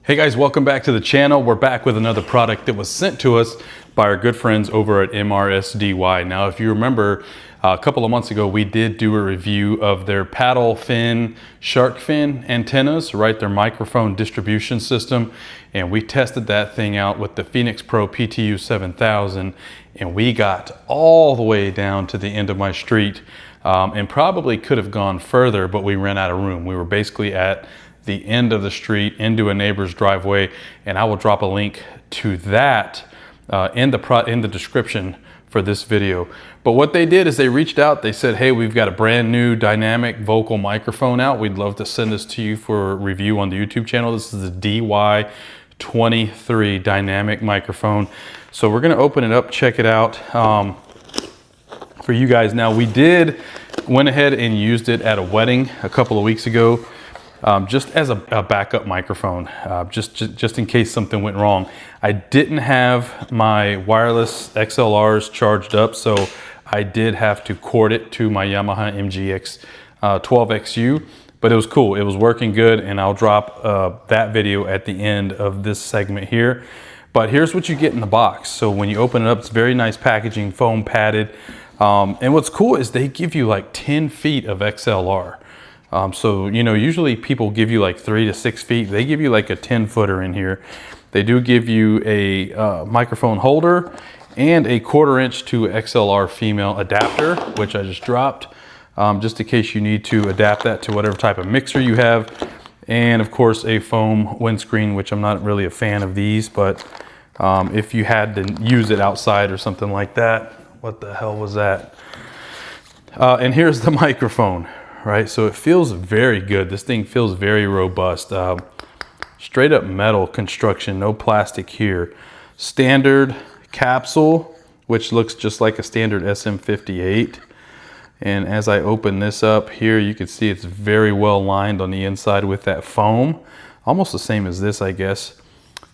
Hey guys, welcome back to the channel. We're back with another product that was sent to us by our good friends over at MRSDY. Now, if you remember, a couple of months ago, we did do a review of their paddle fin, shark fin antennas, right? Their microphone distribution system. And we tested that thing out with the Phoenix Pro PTU 7000, and we got all the way down to the end of my street and probably could have gone further, but we ran out of room. We were basically at the end of the street into a neighbor's driveway, and I will drop a link to that in the description for this video. But what they did is they reached out, they said, hey, we've got a brand new dynamic vocal microphone out. We'd love to send this to you for review on the YouTube channel. This is the DY23 dynamic microphone. So we're gonna open it up, check it out for you guys. Now, we went ahead and used it at a wedding a couple of weeks ago. Just as a backup microphone, just in case something went wrong. I didn't have my wireless XLRs charged up, so I did have to cord it to my Yamaha MGX 12XU, but it was cool. It was working good, and I'll drop that video at the end of this segment here. But here's what you get in the box. So when you open it up, it's very nice packaging, foam padded. And what's cool is they give you like 10 feet of XLR. So, you know, usually people give you like 3 to 6 feet. They give you like a 10-footer in here. They do give you a microphone holder and a 1/4 inch to XLR female adapter, which I just dropped, just in case you need to adapt that to whatever type of mixer you have. And of course, a foam windscreen, which I'm not really a fan of these, but if you had to use it outside or something like that. What the hell was that? And here's the microphone. Right, so it feels very good. This thing feels very robust. Straight up metal construction, no plastic here. Standard capsule, which looks just like a standard SM58. And as I open this up here, you can see it's very well lined on the inside with that foam. Almost the same as this, I guess.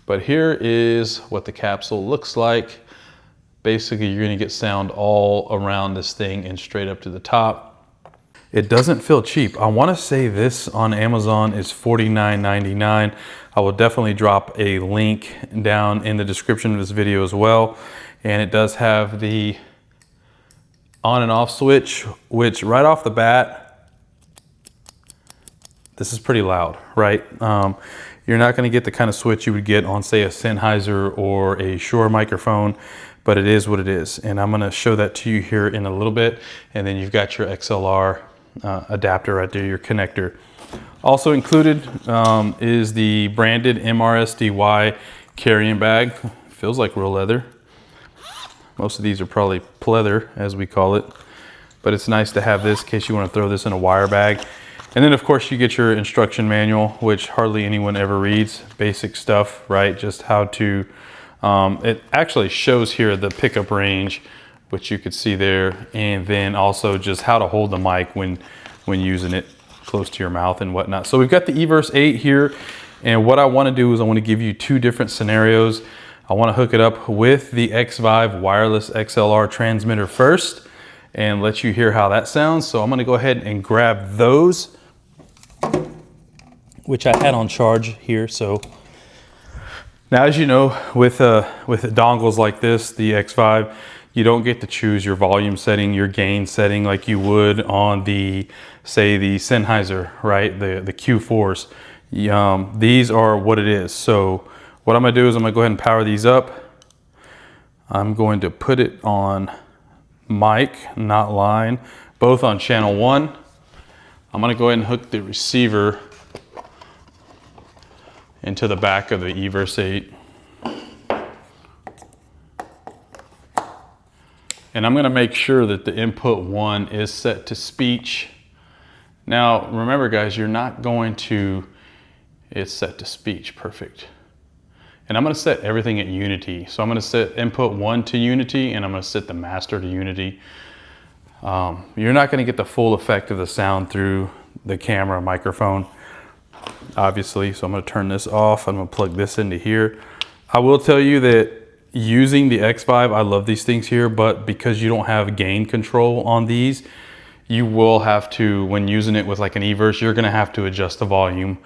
But here is what the capsule looks like. Basically, you're gonna get sound all around this thing and straight up to the top. It doesn't feel cheap. I want to say this on Amazon is $49.99. I will definitely drop a link down in the description of this video as well. And it does have the on and off switch, which right off the bat, this is pretty loud, right? You're not going to get the kind of switch you would get on, say, a Sennheiser or a Shure microphone, but it is what it is. And I'm going to show that to you here in a little bit. And then you've got your XLR adapter right there, your connector. Also included is the branded MRSDY carrying bag. Feels like real leather. Most of these are probably pleather, as we call it, but it's nice to have this in case you want to throw this in a wire bag. And then of course you get your instruction manual, which hardly anyone ever reads. Basic stuff, right? Just how to it actually shows here the pickup range, which you could see there, and then also just how to hold the mic when using it close to your mouth and whatnot. So we've got the Everse 8 here, and what I want to do is I want to give you 2 different scenarios. I want to hook it up with the X-Vive wireless XLR transmitter first and let you hear how that sounds. So I'm going to go ahead and grab those, which I had on charge here. So now, as you know, with dongles like this, the X-Vive, you don't get to choose your volume setting, your gain setting like you would on the, say, the Sennheiser, right? The Q4s. These are what it is. So what I'm gonna do is I'm gonna go ahead and power these up. I'm going to put it on mic, not line, both on channel 1. I'm gonna go ahead and hook the receiver into the back of the Everse 8. And I'm going to make sure that the input 1 is set to speech. Now, remember guys, you're not going to, it's set to speech, perfect. And I'm going to set everything at unity. So I'm going to set input 1 to unity, and I'm going to set the master to unity. You're not going to get the full effect of the sound through the camera microphone, obviously. So I'm going to turn this off. I'm going to plug this into here. I will tell you that using the X-Vive, I love these things here, but because you don't have gain control on these, you will have to, when using it with like an Everse, you're gonna have to adjust the volume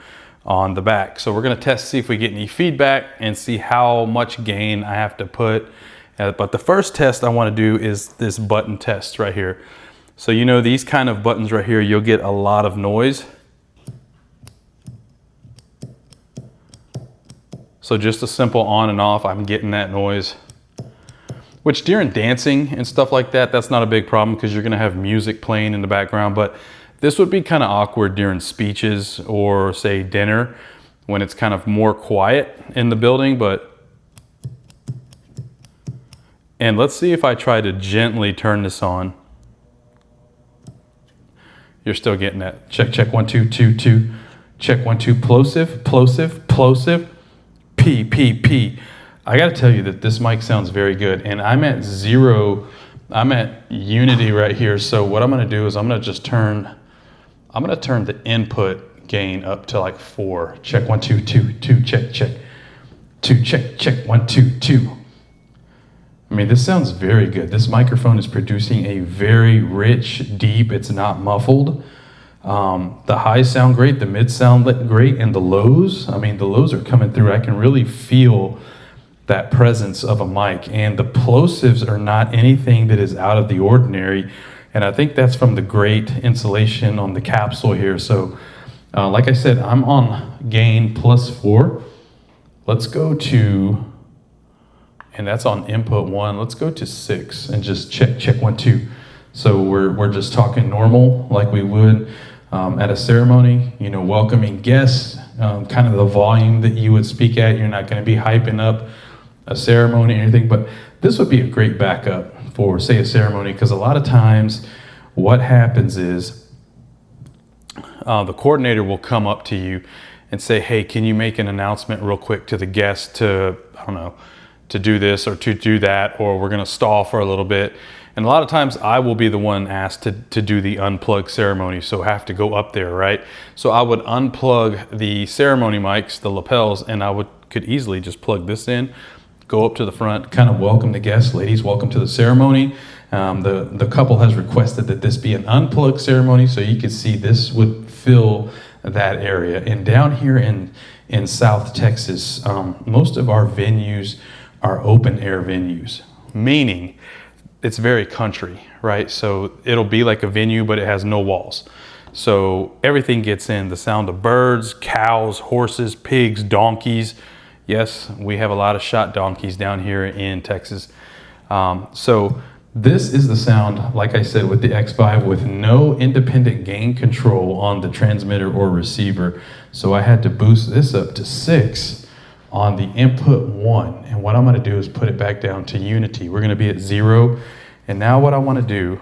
on the back. So we're gonna test, see if we get any feedback and see how much gain I have to put. But the first test I wanna do is this button test right here. So you know, these kind of buttons right here, you'll get a lot of noise. So just a simple on and off, I'm getting that noise. Which during dancing and stuff like that, that's not a big problem because you're gonna have music playing in the background, but this would be kind of awkward during speeches or say dinner when it's kind of more quiet in the building. And let's see if I try to gently turn this on. You're still getting that. Check, check, 1, 2, 2, 2. Check, 1, 2, plosive, plosive, plosive, P, P, P. I gotta tell you that this mic sounds very good, and I'm at 0, I'm at unity right here. So what I'm gonna do is I'm gonna turn the input gain up to like 4. Check, 1, 2, 2, 2, check, check. 2, check, check, 1, 2, 2. I mean, this sounds very good. This microphone is producing a very rich, deep, it's not muffled. The highs sound great, the mids sound great, and the lows, I mean, the lows are coming through. I can really feel that presence of a mic, and the plosives are not anything that is out of the ordinary. And I think that's from the great insulation on the capsule here. So like I said, I'm on gain +4. Let's go to, and that's on input 1. Let's go to 6 and just check, check, 1, 2. So we're just talking normal like we would at a ceremony, you know, welcoming guests, kind of the volume that you would speak at. You're not going to be hyping up a ceremony or anything, but this would be a great backup for, say, a ceremony, because a lot of times what happens is the coordinator will come up to you and say, hey, can you make an announcement real quick to the guests to, I don't know, to do this or to do that, or we're gonna stall for a little bit. And a lot of times I will be the one asked to do the unplug ceremony, so have to go up there, right? So I would unplug the ceremony mics, the lapels, and I could easily just plug this in, go up to the front, kind of welcome the guests. Ladies, welcome to the ceremony. The couple has requested that this be an unplugged ceremony, so you can see this would fill that area. And down here in South Texas, most of our venues are open air venues, meaning it's very country, right? So it'll be like a venue, but it has no walls. So everything gets in, the sound of birds, cows, horses, pigs, donkeys. Yes, we have a lot of shot donkeys down here in Texas. So this is the sound, like I said, with the X5 with no independent gain control on the transmitter or receiver. So I had to boost this up to 6 on the input 1. And what I'm gonna do is put it back down to unity. We're gonna be at 0. And now what I wanna do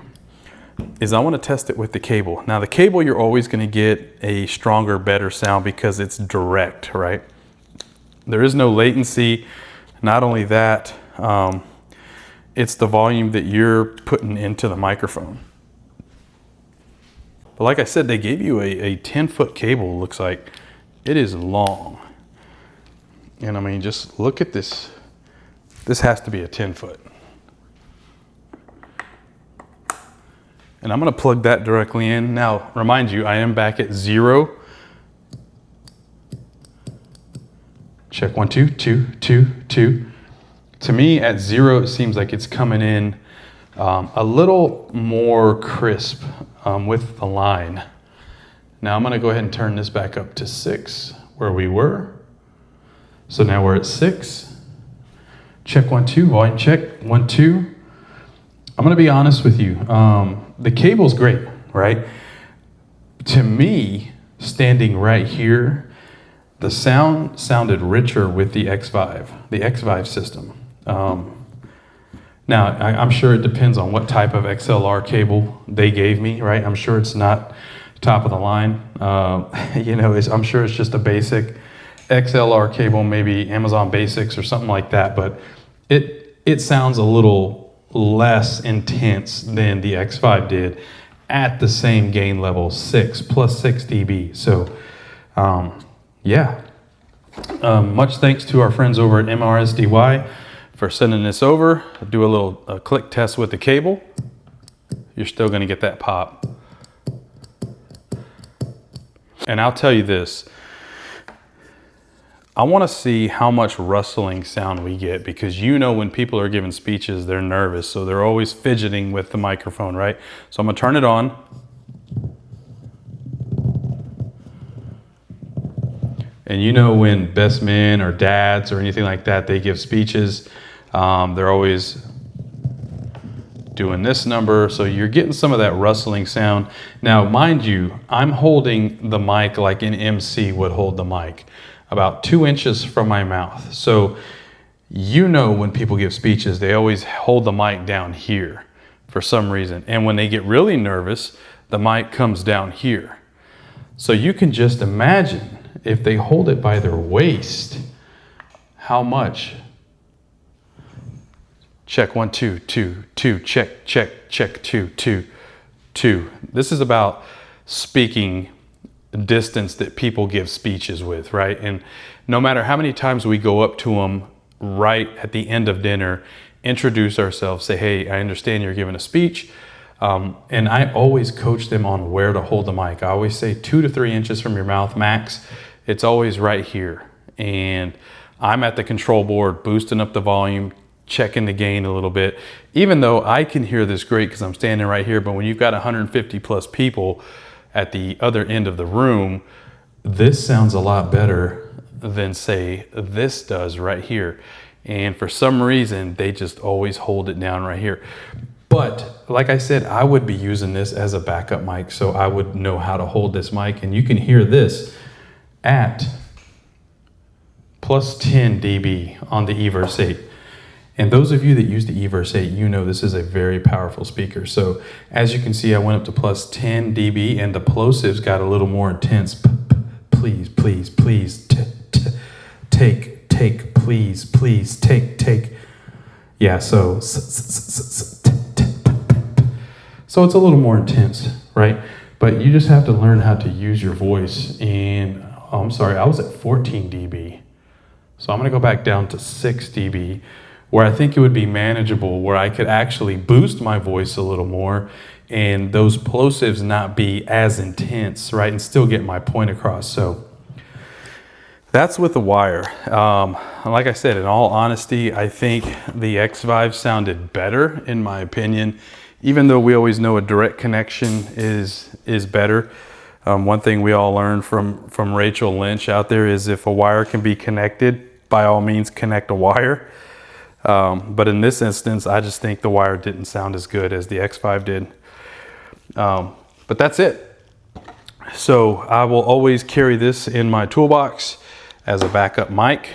is I wanna test it with the cable. Now the cable, you're always gonna get a stronger, better sound because it's direct, right? There is no latency. Not only that, it's the volume that you're putting into the microphone. But like I said, they gave you a 10-foot cable, looks like. It is long. And I mean, just look at this. This has to be a 10-foot. And I'm gonna plug that directly in. Now, remind you, I am back at 0. Check 1, 2, 2, 2, 2. To me, at 0, it seems like it's coming in a little more crisp with the line. Now I'm gonna go ahead and turn this back up to 6, where we were. So now we're at 6. Check 1, 2, volume check, 1, 2. I'm gonna be honest with you. The cable's great, right? To me, standing right here, the sound sounded richer with the X5 system. Now, I'm sure it depends on what type of XLR cable they gave me, right? I'm sure it's not top of the line. You know, I'm sure it's just a basic XLR cable, maybe Amazon Basics or something like that, but it sounds a little less intense than the X5 did at the same gain level, 6 plus 6 dB. So, yeah. Much thanks to our friends over at MRSDY for sending this over. I'll do a click test with the cable. You're still gonna get that pop. And I'll tell you this, I want to see how much rustling sound we get, because you know when people are giving speeches, they're nervous, so they're always fidgeting with the microphone, right? So I'm gonna turn it on. And you know when best men or dads or anything like that, they give speeches, they're always doing this number, so you're getting some of that rustling sound. Now, mind you, I'm holding the mic like an MC would hold the mic, about 2 inches from my mouth. So you know when people give speeches, they always hold the mic down here for some reason. And when they get really nervous, the mic comes down here. So you can just imagine if they hold it by their waist, how much. Check 1 2 2 2, check 2 2 2. This is about speaking distance that people give speeches with, right? And no matter how many times we go up to them right at the end of dinner, introduce ourselves, say, hey, I understand you're giving a speech. And I always coach them on where to hold the mic. I always say 2 to 3 inches from your mouth max. It's always right here. And I'm at the control board, boosting up the volume, checking the gain a little bit, even though I can hear this great because I'm standing right here. But when you've got 150 plus people at the other end of the room, this sounds a lot better than say this does right here. And for some reason, they just always hold it down right here. But like I said, I would be using this as a backup mic, so I would know how to hold this mic. And you can hear this at plus 10 dB on the eVerse 8. And those of you that use the eVerse 8, you know this is a very powerful speaker. So as you can see, I went up to plus 10 dB and the plosives got a little more intense. Please, please, please, take, please, please, take. Yeah, so it's a little more intense, right? But you just have to learn how to use your voice. And I'm sorry, I was at 14 dB. So I'm gonna go back down to 6 dB, where I think it would be manageable, where I could actually boost my voice a little more and those plosives not be as intense, right? And still get my point across. So that's with the wire. Like I said, in all honesty, I think the X-Vive sounded better, in my opinion, even though we always know a direct connection is better. One thing we all learned from Rachel Lynch out there is if a wire can be connected, by all means connect a wire. But in this instance, I just think the wire didn't sound as good as the X-Vive did. But that's it. So I will always carry this in my toolbox as a backup mic,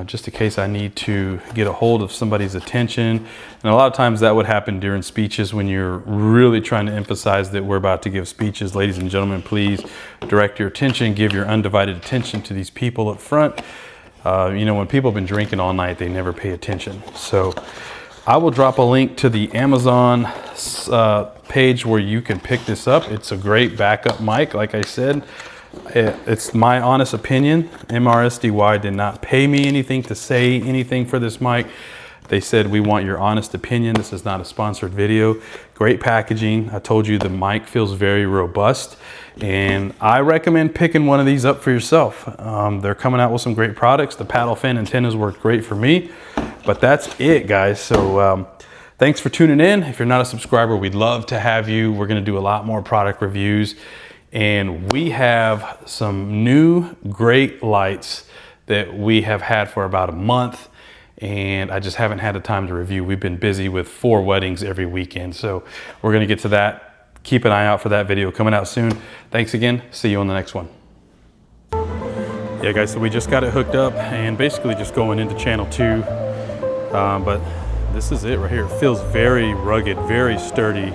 just in case I need to get a hold of somebody's attention. And a lot of times that would happen during speeches when you're really trying to emphasize that we're about to give speeches. Ladies and gentlemen, please direct your attention, give your undivided attention to these people up front. You know, when people have been drinking all night, they never pay attention. So I will drop a link to the Amazon page where you can pick this up. It's a great backup mic, like I said. It's my honest opinion. MRSDY did not pay me anything to say anything for this mic. They said, we want your honest opinion. This is not a sponsored video. Great packaging. I told you the mic feels very robust, and I recommend picking one of these up for yourself. They're coming out with some great products. The paddle fin antennas worked great for me, but that's it, guys. So thanks for tuning in. If you're not a subscriber, we'd love to have you. We're gonna do a lot more product reviews, and we have some new great lights that we have had for about a month, and I just haven't had the time to review. We've been busy with 4 weddings every weekend, so we're gonna get to that. Keep an eye out for that video coming out soon. Thanks again. See you on the next one. Yeah, guys, so we just got it hooked up and basically just going into channel 2. But this is it right here. It feels very rugged, very sturdy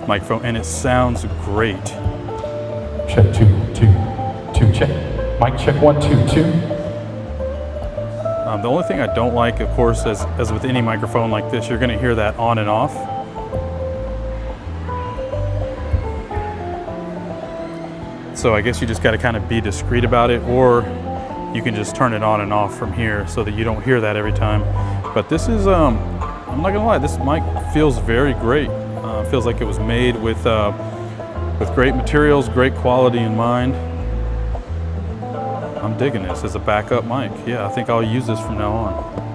microphone, and it sounds great. Check 2 2 2, check. Mic check 1 2 2. The only thing I don't like, of course, as with any microphone like this, you're gonna hear that on and off. So I guess you just gotta kind of be discreet about it, or you can just turn it on and off from here so that you don't hear that every time. But this is, I'm not gonna lie, this mic feels very great. Feels like it was made with great materials, great quality in mind. I'm digging this as a backup mic. Yeah, I think I'll use this from now on.